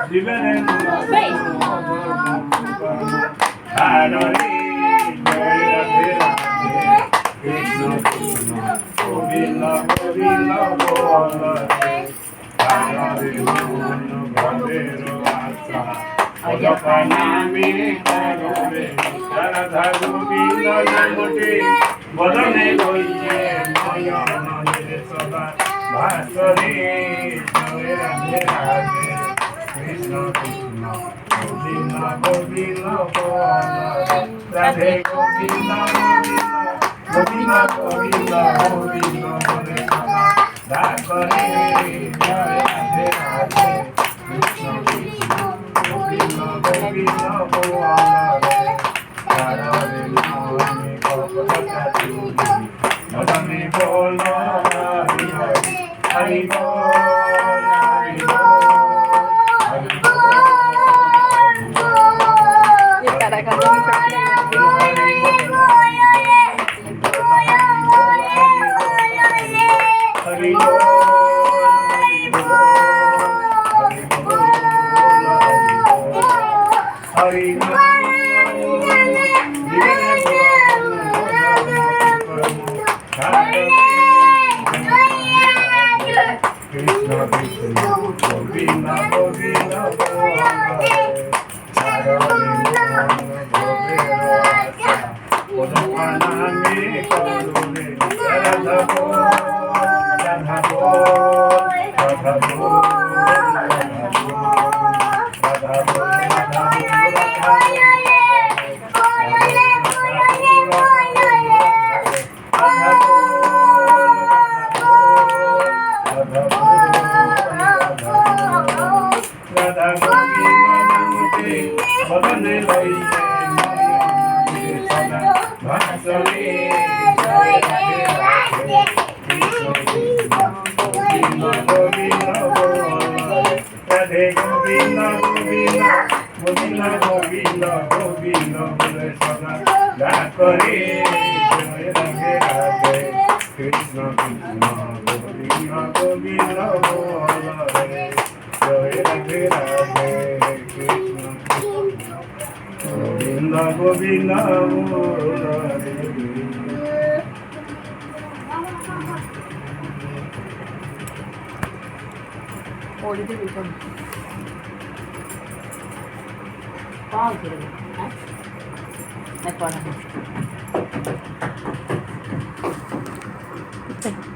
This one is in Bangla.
জীবনের কৃষ্ণ কৃষ্ণ গোবিন্দ গোবিন্দ বলতে রাধে ভবের আশা অজপানামি করবে রাধা গোবিন্দ নামটি বদনে লইয়ে নয়নের সদা ভাসরে জয় রাধে রাধে কৃষ্ণ কৃষ্ণ গোবিন্দ গোবিন্দ বলতে রাধে গোবিন্দ গোবিন্দ গোবিন্দ গোবিন্দ বলে সদা ভাসরে জয় রাধে রাধে কৃষ্ণ কৃষ্ণ গোবিন্দ গোবিন্দ বলতে রাধে নামে কপটা চুরি মদনে বল হরি হরি হরি বল হরি বল হরি কৃষ্ণ কৃষ্ণ গোবিন্দ গোবিন্দ নামে করুণে রাধা রাধা রাধা রাধা গোবিন্দ নামতে বদনে লইয়ে সদা ভাসরে জয় রাধে রাধে কৃষ্ণ কৃষ্ণ গোবিন্দ গোবিন্দ রাধে গোবিন্দ গোবিন্দ গোবিন্দ গোবিন্দ গোবিন্দ বলে সদা ডাকরে জয় রাধে রাধে কৃষ্ণ কৃষ্ণ গোবিন্দ গোবিন্দ বলে জয় রাধে রাধে কৃষ্ণ গোবিন্দ গোবিন্দ পাওয়া